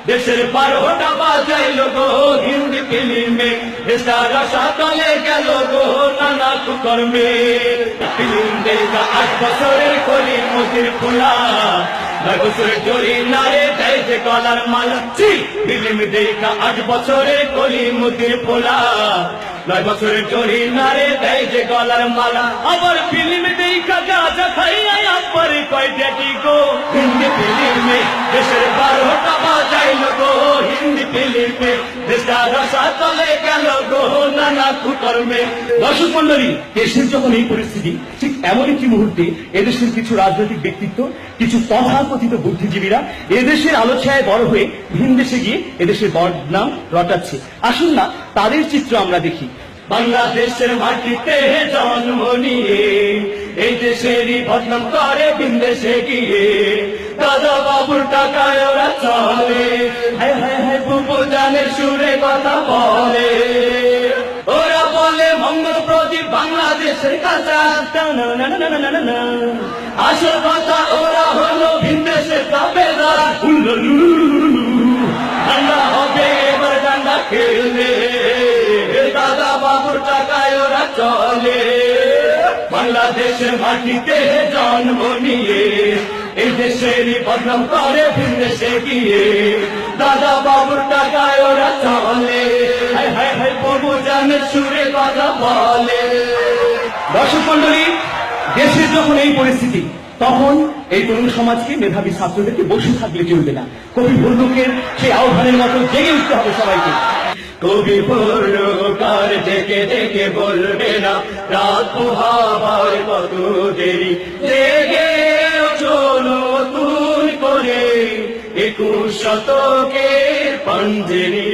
দেশের 12টা বাজাইলো গো হিন্দি ফিল্মে, দেশারা সাতলে গেল গো নানা কুকর্মে। ফিল্ম দেখা 8 বছরের কলি মতির খোলা, 9 বছরের জড়ি নারে দেয় যে গলার মালা। ফিল্ম দেখা 8 বছরের কলি মতির খোলা, 9 বছরের জড়ি নারে দেয় যে গলার মালা। আবার ফিল্ম দেখা গাঁজা খাইয়া আব্বারে কয় ড্যাডি গো হিন্দি ফিল্মে, দেশের 12টা বাজাইলো গো হিন্দি ফিল্মে, দেশারা সাতলে গেল গো নানা কুকর্মে। দর্শক মন্ডলী, দেশের যখন এই পরিস্থিতি, ঠিক এমন একটি মুহূর্তে এদেশের কিছু রাজনৈতিক ব্যক্তিত্ব, কিছু তথাকথিত বুদ্ধিজীবীরা এদেশের আলোচনায় বড় হয়ে ভিন দেশে গিয়ে এদেশের বদনাম রটাচ্ছে। আসুন না তাদের চিত্র আমরা দেখি। বাংলাদেশের মাটিতে জন্ম নিয়ে এই দেশেরই বদনাম করে ভিন দেশে গিয়ে, দাদা বাবুর টাকায় ওরা চলে, হায় হায় হায় বুবু জানের সুরে কথা বলে। ওরা বলে মঙ্গল প্রদীপ বাংলাদেশের কাঁচা, আসল কথা ওরা হলো ভিন দেশের দাবেদার। ঠান্ডা হবে এবার ডান্ডা খেলে, দাদা বাবুর টাকায় ওরা চলে। বাংলাদেশের মাটিতে জন্ম নিয়ে এই দেশেরই বদনাম করে ভিন দেশে গিয়ে, দাদা বাবুর টাকায় ওরা চলে, হায় হায় হায় বাবু জানের সুরে কথা বলে। দর্শক মন্ডলী, দেশের যখন এই পরিস্থিতি, তখন এই তরুণ সমাজকে, মেধাবী ছাত্রদেরকে বসে থাকলে চলবে না। কবি ভল্লুকের সেই আহ্বানের মতো জেগে উঠতে হবে সবাইকে। কবি ভল্লুকার ডেকে ডেকে বলবে না রাত পোহাবার কত দেরি, জেগে ওঠো নতুন করে 21 শতকের পাঞ্জেরি।